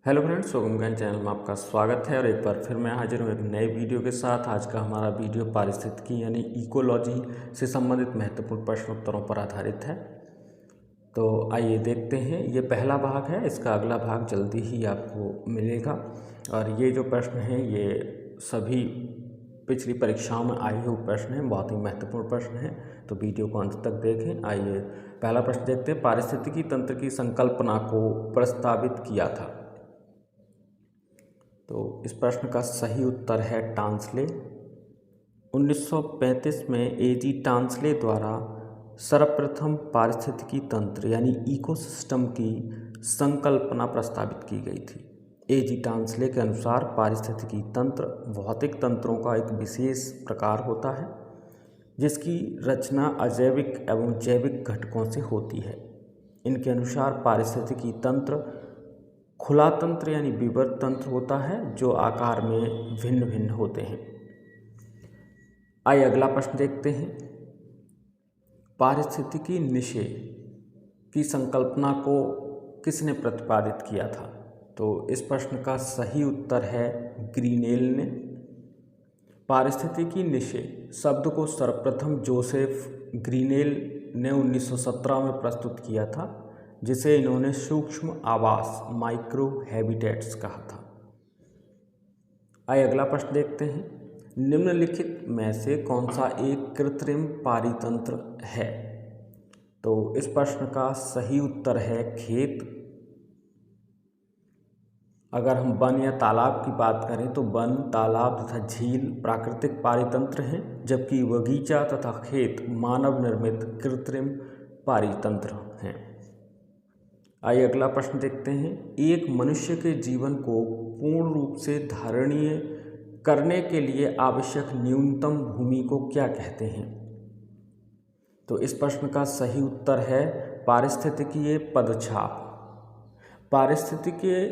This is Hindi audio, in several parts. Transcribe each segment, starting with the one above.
हेलो फ्रेंड्स, सोगम ज्ञान चैनल में आपका स्वागत है और एक बार फिर मैं हाजिर हूँ एक नए वीडियो के साथ। आज का हमारा वीडियो पारिस्थितिकी यानी इकोलॉजी से संबंधित महत्वपूर्ण प्रश्न उत्तरों पर आधारित है। तो आइए देखते हैं। ये पहला भाग है, इसका अगला भाग जल्दी ही आपको मिलेगा। और ये जो प्रश्न हैं ये सभी पिछली परीक्षाओं में आए हुए प्रश्न हैं, बहुत ही महत्वपूर्ण प्रश्न हैं, तो वीडियो को अंत तक देखें। आइए पहला प्रश्न देखते हैं। पारिस्थितिकी तंत्र की संकल्पना को प्रस्तावित किया था। तो इस प्रश्न का सही उत्तर है टांसले। 1935 में ए.जी. टांसले द्वारा सर्वप्रथम पारिस्थितिकी तंत्र यानी इकोसिस्टम की संकल्पना प्रस्तावित की गई थी। ए.जी. टांसले के अनुसार पारिस्थितिकी तंत्र भौतिक तंत्रों का एक विशेष प्रकार होता है जिसकी रचना अजैविक एवं जैविक घटकों से होती है। इनके अनुसार पारिस्थितिकी तंत्र खुला तंत्र यानी विवर्त तंत्र होता है जो आकार में भिन्न भिन्न होते हैं। आइए अगला प्रश्न देखते हैं। पारिस्थितिकी निषय की संकल्पना को किसने प्रतिपादित किया था? तो इस प्रश्न का सही उत्तर है ग्रीनेल ने। पारिस्थितिकी निषय शब्द को सर्वप्रथम जोसेफ ग्रीनेल ने 1917 में प्रस्तुत किया था, जिसे इन्होंने सूक्ष्म आवास माइक्रो हैबिटेट्स कहा था। आइए अगला प्रश्न देखते हैं। निम्नलिखित में से कौन सा एक कृत्रिम पारितंत्र है? तो इस प्रश्न का सही उत्तर है खेत। अगर हम वन या तालाब की बात करें तो वन, तालाब तथा झील प्राकृतिक पारितंत्र हैं, जबकि बगीचा तथा खेत मानव निर्मित कृत्रिम पारितंत्र हैं। आइए अगला प्रश्न देखते हैं। एक मनुष्य के जीवन को पूर्ण रूप से धारणीय करने के लिए आवश्यक न्यूनतम भूमि को क्या कहते हैं? तो इस प्रश्न का सही उत्तर है पारिस्थितिकीय पदछाप। पारिस्थितिकीय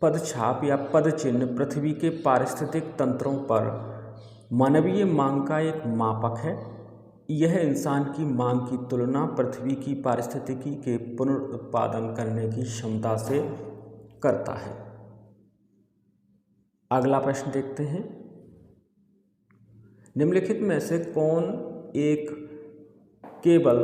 पदछाप या पदचिन्ह पृथ्वी के पारिस्थितिक तंत्रों पर मानवीय मांग का एक मापक है। यह इंसान की मांग की तुलना पृथ्वी की पारिस्थितिकी के पुनरुत्पादन करने की क्षमता से करता है। अगला प्रश्न देखते हैं। निम्नलिखित में से कौन एक केवल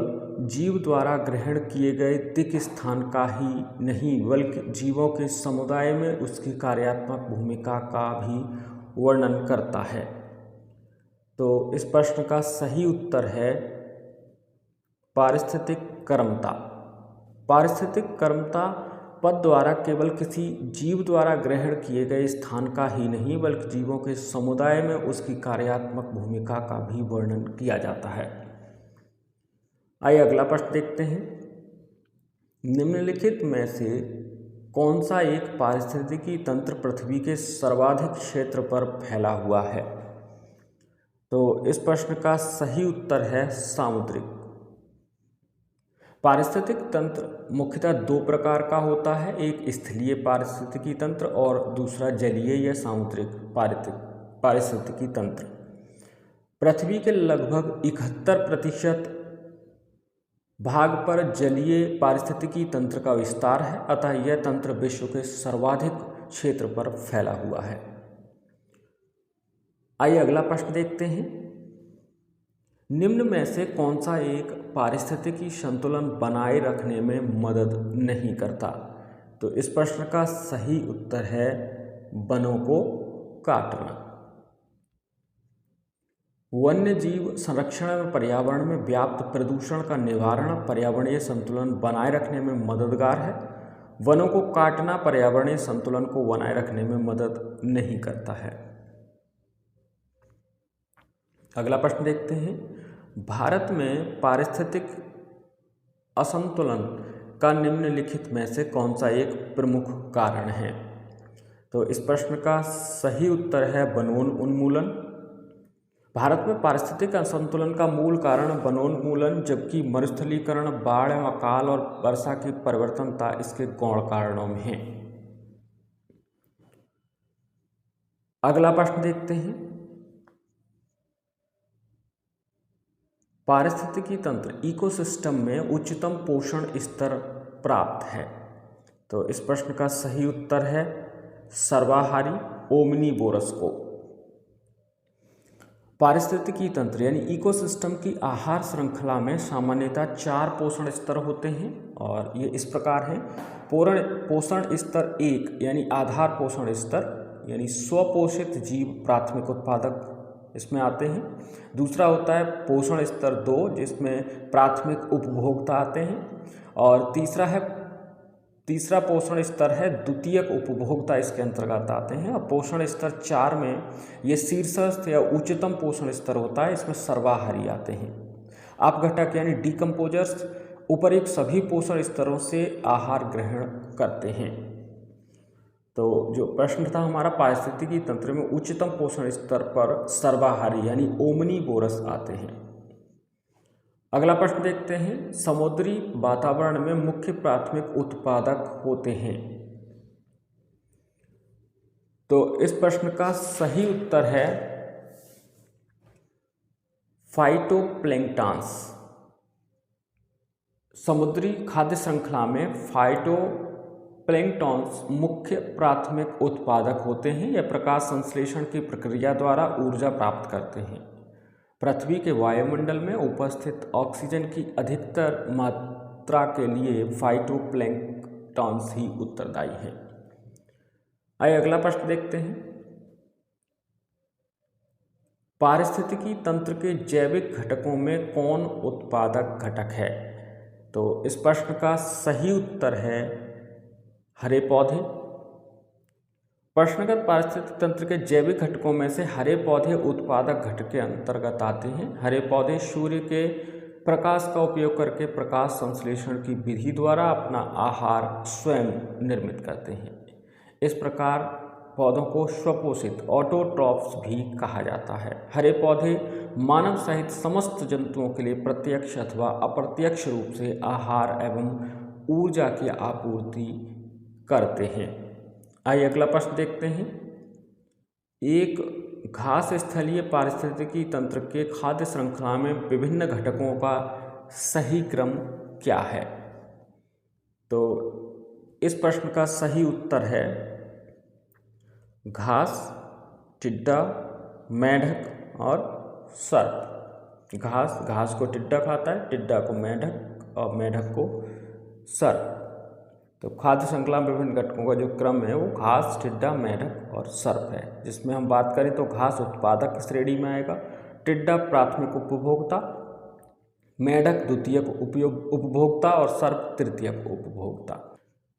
जीव द्वारा ग्रहण किए गए दिक् स्थान का ही नहीं बल्कि जीवों के समुदाय में उसकी कार्यात्मक भूमिका का भी वर्णन करता है? तो इस प्रश्न का सही उत्तर है पारिस्थितिक कर्मता। पारिस्थितिक कर्मता पद द्वारा केवल किसी जीव द्वारा ग्रहण किए गए स्थान का ही नहीं बल्कि जीवों के समुदाय में उसकी कार्यात्मक भूमिका का भी वर्णन किया जाता है। आइए अगला प्रश्न देखते हैं। निम्नलिखित में से कौन सा एक पारिस्थितिकी तंत्र पृथ्वी के सर्वाधिक क्षेत्र पर फैला हुआ है? तो इस प्रश्न का सही उत्तर है सामुद्रिक। पारिस्थितिक तंत्र मुख्यतः दो प्रकार का होता है, एक स्थलीय पारिस्थितिकी तंत्र और दूसरा जलीय या सामुद्रिक पारिस्थितिकी तंत्र। पृथ्वी के लगभग 71% भाग पर जलीय पारिस्थितिकी तंत्र का विस्तार है, अतः यह तंत्र विश्व के सर्वाधिक क्षेत्र पर फैला हुआ है। आइए अगला प्रश्न देखते हैं। निम्न में से कौन सा एक पारिस्थितिकी संतुलन बनाए रखने में मदद नहीं करता? तो इस प्रश्न का सही उत्तर है वनों को काटना। वन्य जीव संरक्षण में पर्यावरण में व्याप्त प्रदूषण का निवारण पर्यावरणीय संतुलन बनाए रखने में मददगार है। वनों को काटना पर्यावरणीय संतुलन को बनाए रखने में मदद नहीं करता है। अगला प्रश्न देखते हैं। भारत में पारिस्थितिक असंतुलन का निम्नलिखित में से कौन सा एक प्रमुख कारण है? तो इस प्रश्न का सही उत्तर है वनोन्मूलन। भारत में पारिस्थितिक असंतुलन का मूल कारण वनोन्मूलन, जबकि मरुस्थलीकरण, बाढ़ एवं अकाल और वर्षा की परिवर्तनता इसके गौण कारणों में है। अगला प्रश्न देखते हैं। पारिस्थितिकी तंत्र इकोसिस्टम में उच्चतम पोषण स्तर प्राप्त है। तो इस प्रश्न का सही उत्तर है सर्वाहारी ओमनीवोरस को। पारिस्थितिकी तंत्र यानी इकोसिस्टम की आहार श्रृंखला में सामान्यतः 4 पोषण स्तर होते हैं और ये इस प्रकार हैं। पोषण स्तर 1 यानी आधार पोषण स्तर यानी स्वपोषित जीव प्राथमिक उत्पादक इसमें आते हैं। दूसरा होता है पोषण स्तर 2 जिसमें प्राथमिक उपभोक्ता आते हैं। और तीसरा पोषण स्तर है द्वितीयक उपभोक्ता इसके अंतर्गत आते हैं। और पोषण स्तर 4 में ये शीर्षस्थ या उच्चतम पोषण स्तर होता है, इसमें सर्वाहारी आते हैं। अपघटक यानी डिकम्पोजर्स उपरोक्त सभी पोषण स्तरों से आहार ग्रहण करते हैं। तो जो प्रश्न था हमारा पारिस्थितिकी तंत्र में उच्चतम पोषण स्तर पर सर्वाहारी यानी ओमनीवोरस आते हैं। अगला प्रश्न देखते हैं, समुद्री वातावरण में मुख्य प्राथमिक उत्पादक होते हैं। तो इस प्रश्न का सही उत्तर है फाइटोप्लैंक्टन्स। समुद्री खाद्य श्रृंखला में फाइटोप्लैंक्टन्स मुख्य प्राथमिक उत्पादक होते हैं। यह प्रकाश संश्लेषण की प्रक्रिया द्वारा ऊर्जा प्राप्त करते हैं। पृथ्वी के वायुमंडल में उपस्थित ऑक्सीजन की अधिकतर मात्रा के लिए फाइटोप्लैंक्टन्स ही उत्तरदायी हैं। आइए अगला प्रश्न देखते हैं, पारिस्थितिकी तंत्र के जैविक घटकों में कौन उत्पादक घटक है? तो इस प्रश्न का सही उत्तर है हरे पौधे। प्रश्नगत पारिस्थितिक तंत्र के जैविक घटकों में से हरे पौधे उत्पादक घटक के अंतर्गत आते हैं। हरे पौधे सूर्य के प्रकाश का उपयोग करके प्रकाश संश्लेषण की विधि द्वारा अपना आहार स्वयं निर्मित करते हैं। इस प्रकार पौधों को स्वपोषित ऑटोट्रॉफ्स भी कहा जाता है। हरे पौधे मानव सहित समस्त जंतुओं के लिए प्रत्यक्ष अथवा अप्रत्यक्ष रूप से आहार एवं ऊर्जा की आपूर्ति करते हैं। आइए अगला प्रश्न देखते हैं, एक घास स्थलीय पारिस्थितिकी तंत्र के खाद्य श्रृंखला में विभिन्न घटकों का सही क्रम क्या है? तो इस प्रश्न का सही उत्तर है घास, टिड्डा, मेंढक और सर्प। घास को टिड्डा खाता है, टिड्डा को मेंढक और मेंढक को सर्प। तो खाद्य श्रृंखला में विभिन्न घटकों का जो क्रम है वो घास, टिड्डा, मेंढक और सर्प है। जिसमें हम बात करें तो घास उत्पादक श्रेणी में आएगा, टिड्डा प्राथमिक उपभोक्ता, मेंढक द्वितीयक उपभोक्ता और सर्प तृतीयक उपभोक्ता।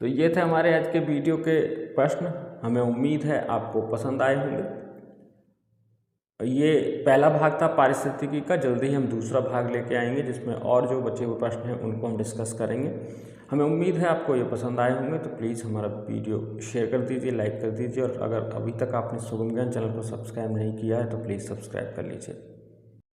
तो ये थे हमारे आज के वीडियो के प्रश्न। हमें उम्मीद है आपको पसंद आए होंगे। ये पहला भाग था पारिस्थितिकी का, जल्दी ही हम दूसरा भाग लेके आएंगे जिसमें और जो बचे हुए प्रश्न हैं उनको हम डिस्कस करेंगे। हमें उम्मीद है आपको ये पसंद आए होंगे। तो प्लीज़ हमारा वीडियो शेयर कर दीजिए, लाइक कर दीजिए और अगर अभी तक आपने शुभम ज्ञान चैनल को सब्सक्राइब नहीं किया है तो प्लीज़ सब्सक्राइब कर लीजिए।